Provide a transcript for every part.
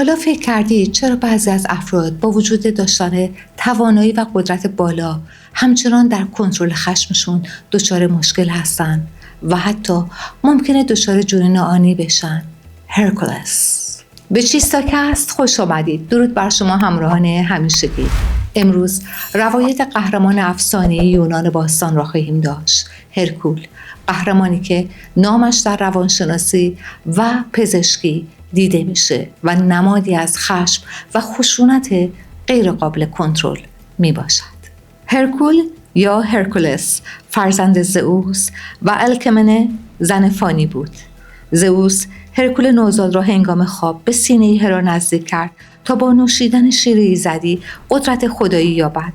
حالا فکر کردید چرا بعضی از افراد با وجود داشتن توانایی و قدرت بالا همچنان در کنترل خشمشون دچار مشکل هستن و حتی ممکنه دچار جنون آنی بشن؟ هرکولس. به چیستاکست خوش آمدید. درود بر شما همراهان همیشگی. امروز روایت قهرمان افسانه‌ای یونان باستان را خواهیم داشت. هرکول، قهرمانی که نامش در روانشناسی و پزشکی دیده میشه و نمادی از خشم و خشونت غیر قابل کنترل می باشد. هرکول یا هرکولس فرزند زئوس و الکمنه زن فانی بود. زئوس هرکول نوزاد را هنگام خواب به سینه هرا نزدیک کرد تا با نوشیدن شیر ایزدی قدرت خدایی یابد.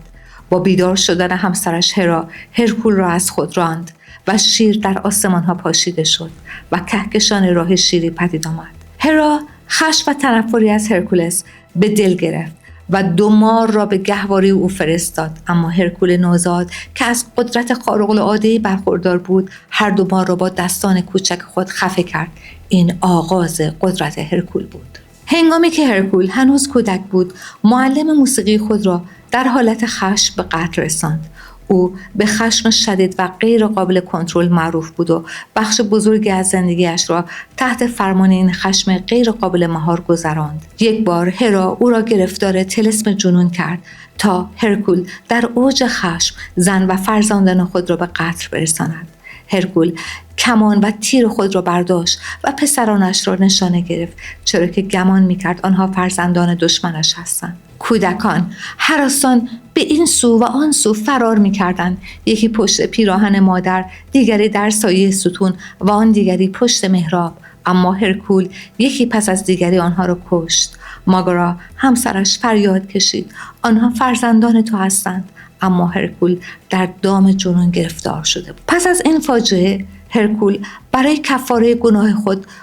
با بیدار شدن همسرش هرا هرکول را از خود راند و شیر در آسمان ها پاشیده شد و کهکشان راه شیری پدید آمد. هرا خشم و تنفری از هرکولس به دل گرفت و 2 مار را به گهواره او فرستاد، اما هرکول نوزاد که از قدرت خارق‌العاده‌ای برخوردار بود هر 2 مار را با دستان کوچک خود خفه کرد. این آغاز قدرت هرکول بود. هنگامی که هرکول هنوز کودک بود معلم موسیقی خود را در حالت خشم به قتل رساند. او به خشم شدید و غیر قابل کنترل معروف بود و بخش بزرگی از زندگیش را تحت فرمان این خشم غیر قابل مهار گذراند. یک بار هرا او را گرفتار طلسم جنون کرد تا هرکول در اوج خشم زن و فرزندان خود را به قتل برساند. هرکول کمان و تیر خود را برداشت و پسرانش را نشانه گرفت، چرا که گمان می‌کرد آنها فرزندان دشمنش هستند. کودکان هراسان به این سو و آن سو فرار می‌کردند، یکی پشت پیراهن مادر، دیگری در سایه ستون و آن دیگری پشت محراب، اما هرکول یکی پس از دیگری آنها را کشت. ماگرا همسرش فریاد کشید: آنها فرزندان تو هستند. اما هرکول در دام جنون گرفتار شده بود. پس از این فاجعه هرکول برای کفاره گناه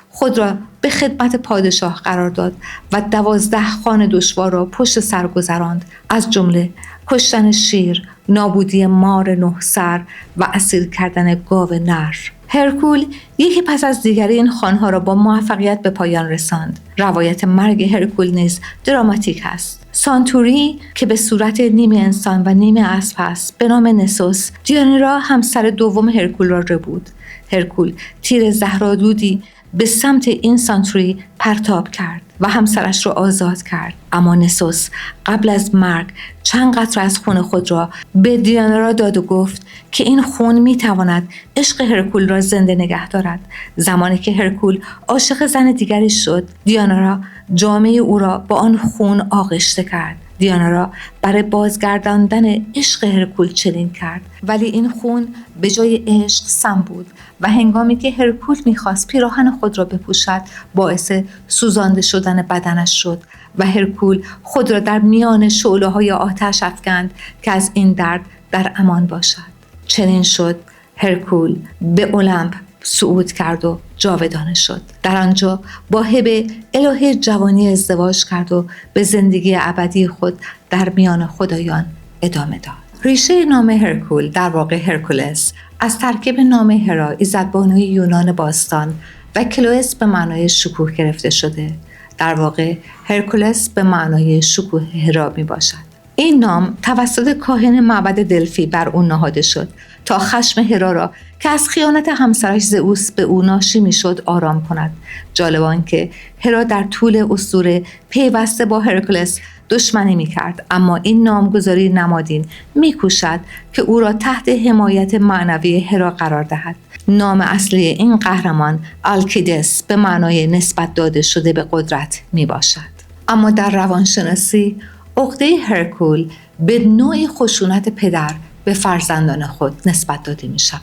خود را به خدمت پادشاه قرار داد و 12 خوان دشوار را پشت سر گذراند، از جمله کشتن شیر، نابودی مار 9 سر و اسیر کردن گاو نر. هرکول یکی پس از دیگری این خوانها را با موفقیت به پایان رساند. روایت مرگ هرکول نیز دراماتیک است. سانتوری که به صورت نیمه انسان و نیمه اسب است به نام نسوس، دیانورا همسر دوم هرکول را ربود. هرکول تیر زهرآلودی به سمت این سانتوری پرتاب کرد و همسرش را آزاد کرد، اما نسوس قبل از مرگ چند قطره از خون خود را به دیانورا داد و گفت که این خون میتواند عشق هرکول را زنده نگه دارد. زمانی که هرکول عاشق زن دیگری شد، دیانورا جامه او را با آن خون آغشته کرد. دیانورا برای بازگرداندن عشق هرکول چنین کرد، ولی این خون به جای عشق سم بود و هنگامی که هرکول میخواست پیراهن خود را بپوشد باعث سوزانده شدن بدنش شد و هرکول خود را در میان شعله‌های آتش افکند که از این درد در امان باشد. چنین شد. هرکول به المپ صعود کرد و جاودانه شد. در آنجا با هبه الهه جوانی ازدواج کرد و به زندگی ابدی خود در میان خدایان ادامه داد. ریشه نام هرکول، در واقع هرکولس، از ترکیب نام هرا ایزدبانوی یونان باستان و کلوئس به معنای شکوه گرفته شده. در واقع هرکولس به معنای شکوه هرا می باشد. این نام توسط کاهن معبد دلفی بر او نهاده شد تا خشم هرا را که از خیانت همسرش زئوس به او ناشی میشد آرام کند. جالب آنکه هرا در طول اسطوره پیوسته با هرکولس دشمنی میکرد، اما این نامگذاری نمادین میکوشد که او را تحت حمایت معنوی هرا قرار دهد. نام اصلی این قهرمان آلکیدس به معنای نسبت داده شده به قدرت میباشد. اما در روانشناسی عقده هرکول به نوعی خشونت پدر به فرزندان خود نسبت داده می شود.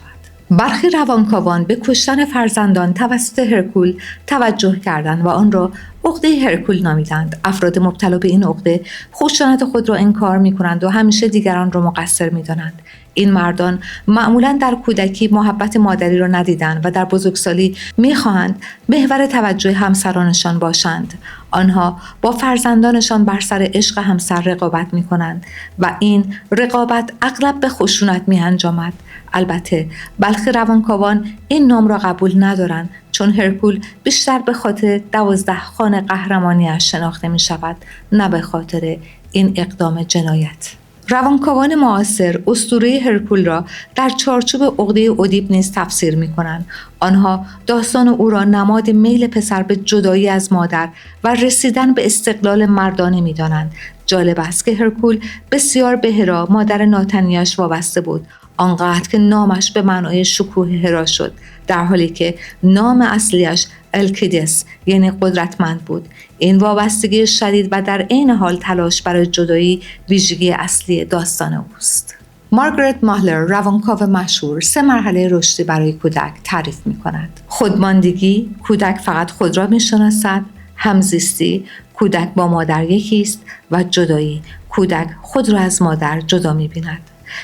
برخی روانکاوان به کشتن فرزندان توسط هرکول توجه کردند و آن را عقده هرکول نامیدند. افراد مبتلا به این عقده خشونت خود را انکار می کنند و همیشه دیگران را مقصر می دانند. این مردان معمولاً در کودکی محبت مادری را ندیدند و در بزرگسالی می خواهند محور توجه همسرانشان باشند. آنها با فرزندانشان بر سر عشق همسر رقابت می کنند و این رقابت اغلب به خشونت می انجامد. البته برخی روانکاوان این نام را قبول ندارند، چون هرکول بیشتر به خاطر 12 خوان قهرمانی‌اش شناخته می شود، نه به خاطر این اقدام جنایت. روانکاوان معاصر اسطوره هرکول را در چارچوب عقده اودیپ نیز تفسیر می‌کنند. آنها داستان او را نماد میل پسر به جدایی از مادر و رسیدن به استقلال مردانه می‌دانند. جالب است که هرکول بسیار به هرا مادر ناتنیاش وابسته بود، آنقدر که نامش به معنای شکوه هرا شد، در حالی که نام اصلیش الکیدس یعنی قدرتمند بود. این وابستگی شدید و در عین حال تلاش برای جدایی ویژگی اصلی داستان اوست. مارگارت ماهلر، روانکاو مشهور، 3 مرحله رشدی برای کودک تعریف می‌کند. خودماندگی، کودک فقط خود را می‌شناسد. همزیستی، کودک با مادر یکی است. و جدایی، کودک خود را از مادر جدا می‌بیند.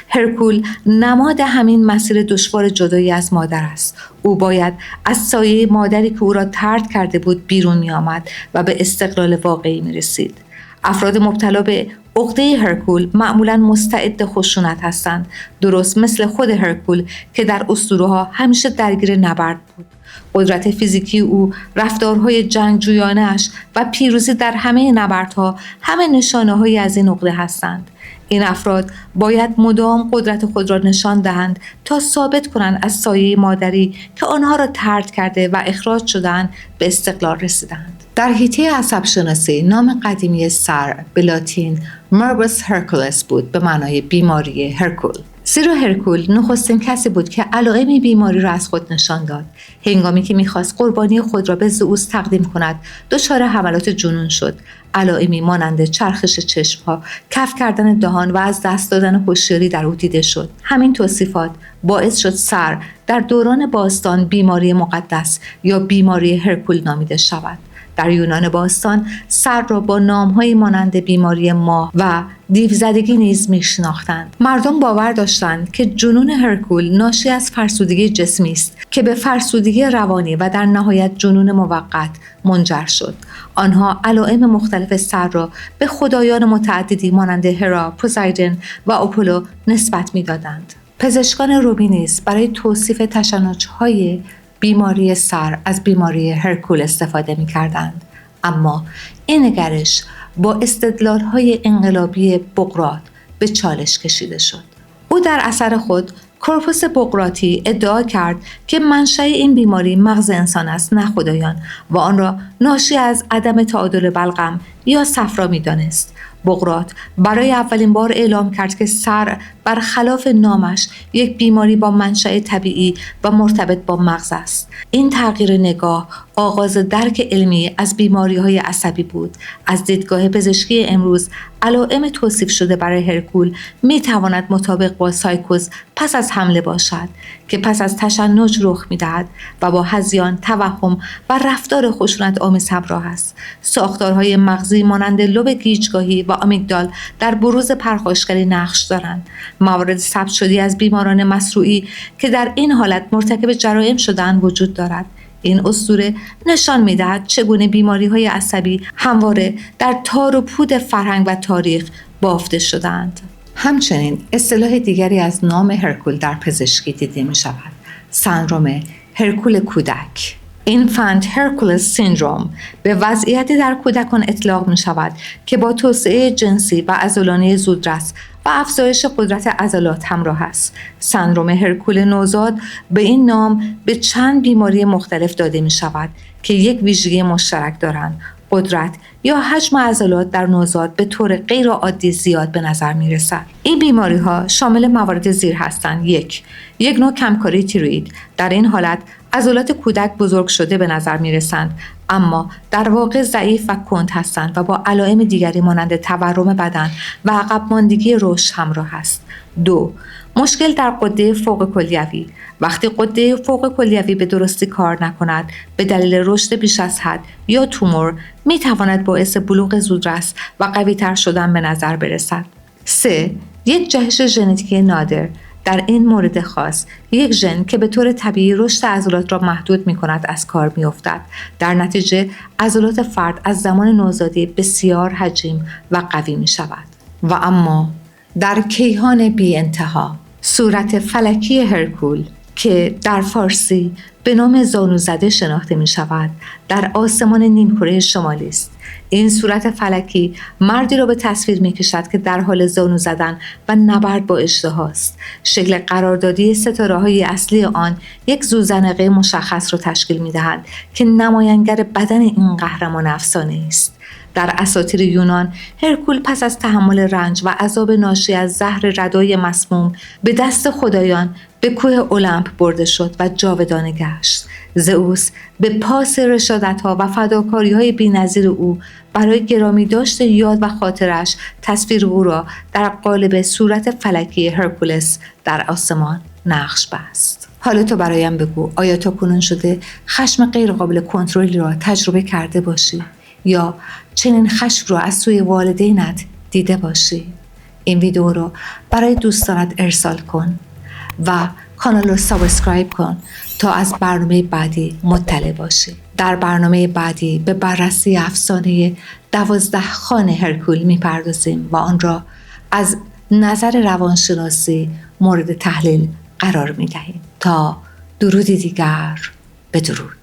هرکول نماد همین مسیر دشوار جدایی از مادر است. او باید از سایه مادری که او را طرد کرده بود بیرون می آمد و به استقلال واقعی می رسید. افراد مبتلا به عقده هرکول معمولاً مستعد خشونت هستند، درست مثل خود هرکول که در اسطوره‌ها همیشه درگیر نبرد بود. قدرت فیزیکی او، رفتارهای جنگجویانه‌اش و پیروزی در همه نبردها همه نشانه‌هایی از این عقده هستند. این افراد باید مدام قدرت خود را نشان دهند تا ثابت کنند از سایه مادری که آنها را طرد کرده و اخراج شدند به استقلال رسیدند. در حیطه عصب شناسی نام قدیمی سر به لاتین مربوس هرکولس بود، به معنای بیماری هرکول. زیرا هرکول نخستین کسی بود که علائم بیماری را از خود نشان داد. هنگامی که می‌خواست قربانی خود را به زئوس تقدیم کند، دچار حملات جنون شد. علائمی مانند چرخش چشم‌ها، کف کردن دهان و از دست دادن هوشیاری در او دیده شد. همین توصیفات باعث شد سر در دوران باستان بیماری مقدس یا بیماری هرکول نامیده شود. در یونان باستان سر را با نام‌هایی مانند بیماری ماه و دیوزدگی نیز می‌شناختند. مردم باور داشتند که جنون هرکول ناشی از فرسودگی جسمی است که به فرسودگی روانی و در نهایت جنون موقت منجر شد. آنها علائم مختلف سر را به خدایان متعددی مانند هرا، پوزایدن و آپولو نسبت می‌دادند. پزشکان رومی نیز برای توصیف تشنج‌های بیماری سر از بیماری هرکول استفاده می‌کردند. اما این نگرش با استدلال‌های انقلابی بقراط به چالش کشیده شد. او در اثر خود کورپوس بقراطی ادعا کرد که منشأ این بیماری مغز انسان است، نه خدایان، و آن را ناشی از عدم تعادل بلغم یا صفرا می‌دانست. بقراط برای اولین بار اعلام کرد که سر برخلاف نامش یک بیماری با منشأ طبیعی و مرتبط با مغز است. این تغییر نگاه آغاز درک علمی از بیماری‌های عصبی بود. از دیدگاه پزشکی امروز علائم توصیف شده برای هرکول می‌تواند مطابق با سایکوز پس از حمله باشد که پس از تشنج رخ می‌دهد و با هذیان، توهم و رفتار خشونت‌آمیز همراه است. ساختارهای مغزی مانند لوب گیجگاهی و آمیگدال در بروز پرخاشگری نقش دارند. موارد ثبت شده از بیماران مصروعی که در این حالت مرتکب جرایم شدند وجود دارد. این اسطوره نشان می‌دهد چگونه بیماری‌های عصبی همواره در تار و پود فرهنگ و تاریخ بافته شدند. همچنین اصطلاح دیگری از نام هرکول در پزشکی دیده می‌شود: سندروم هرکول کودک. اینفانت هرکولس سیندروم به وضعیتی در کودکان اطلاق می شود که با توسعه جنسی و عضلانی زودرس و افزایش قدرت عضلات همراه است. سندروم هرکول نوزاد به این نام به چند بیماری مختلف داده می شود که یک ویژگی مشترک دارند: قدرت یا حجم عضلات در نوزاد به طور غیر عادی زیاد به نظر می رسد. این بیماری ها شامل موارد زیر هستند: یک نوع کمکاری تیروئید. در این حالت عضلات کودک بزرگ شده به نظر می رسند، اما در واقع ضعیف و کند هستند و با علائم دیگری مانند تورم بدن و عقب ماندگی رشد همراه است. 2. مشکل در غده فوق کلیوی. وقتی غده فوق کلیوی به درستی کار نکند به دلیل رشد بیش از حد یا تومور می تواند باعث بلوغ زودرس و قوی تر شدن به نظر برسد. 3. یک جهش ژنتیکی نادر. در این مورد خاص یک ژن که به طور طبیعی رشد عضلات را محدود می‌کند از کار می‌افتد. در نتیجه عضلات فرد از زمان نوزادی بسیار حجیم و قوی می‌شود. و اما در کیهان بی انتها صورت فلکی هرکول که در فارسی به نام زانوزده شناخته می شود در آسمان نیمکره شمالی است. این صورت فلکی مردی را به تصویر می کشد که در حال زانو زدن و نبرد با اژدهاست. شکل قراردادی ستاره‌های اصلی آن یک زوزنقه مشخص را تشکیل می دهند که نمایانگر بدن این قهرمان افسانه است. در اساطیر یونان، هرکول پس از تحمل رنج و عذاب ناشی از زهر ردای مسموم به دست خدایان به کوه المپ برده شد و جاودانه گشت. زئوس به پاس رشادت‌ها و فداکاری‌های بی‌نظیر او برای گرامی داشت یاد و خاطرش تصویر او را در قالب صورت فلکی هرکولس در آسمان نقش بست. حالا تو برایم بگو، آیا تا کنون شده خشم غیر قابل کنترلی را تجربه کرده باشی؟ یا چنین خشم را از سوی والدینت دیده باشی؟ این ویدیو رو برای دوستانت ارسال کن و کانال رو سابسکرایب کن تا از برنامه بعدی مطلع باشی. در برنامه بعدی به بررسی افسانه 12 خان هرکول میپردازیم و آن را از نظر روانشناسی مورد تحلیل قرار میدهیم. تا درودی دیگر، بدرود.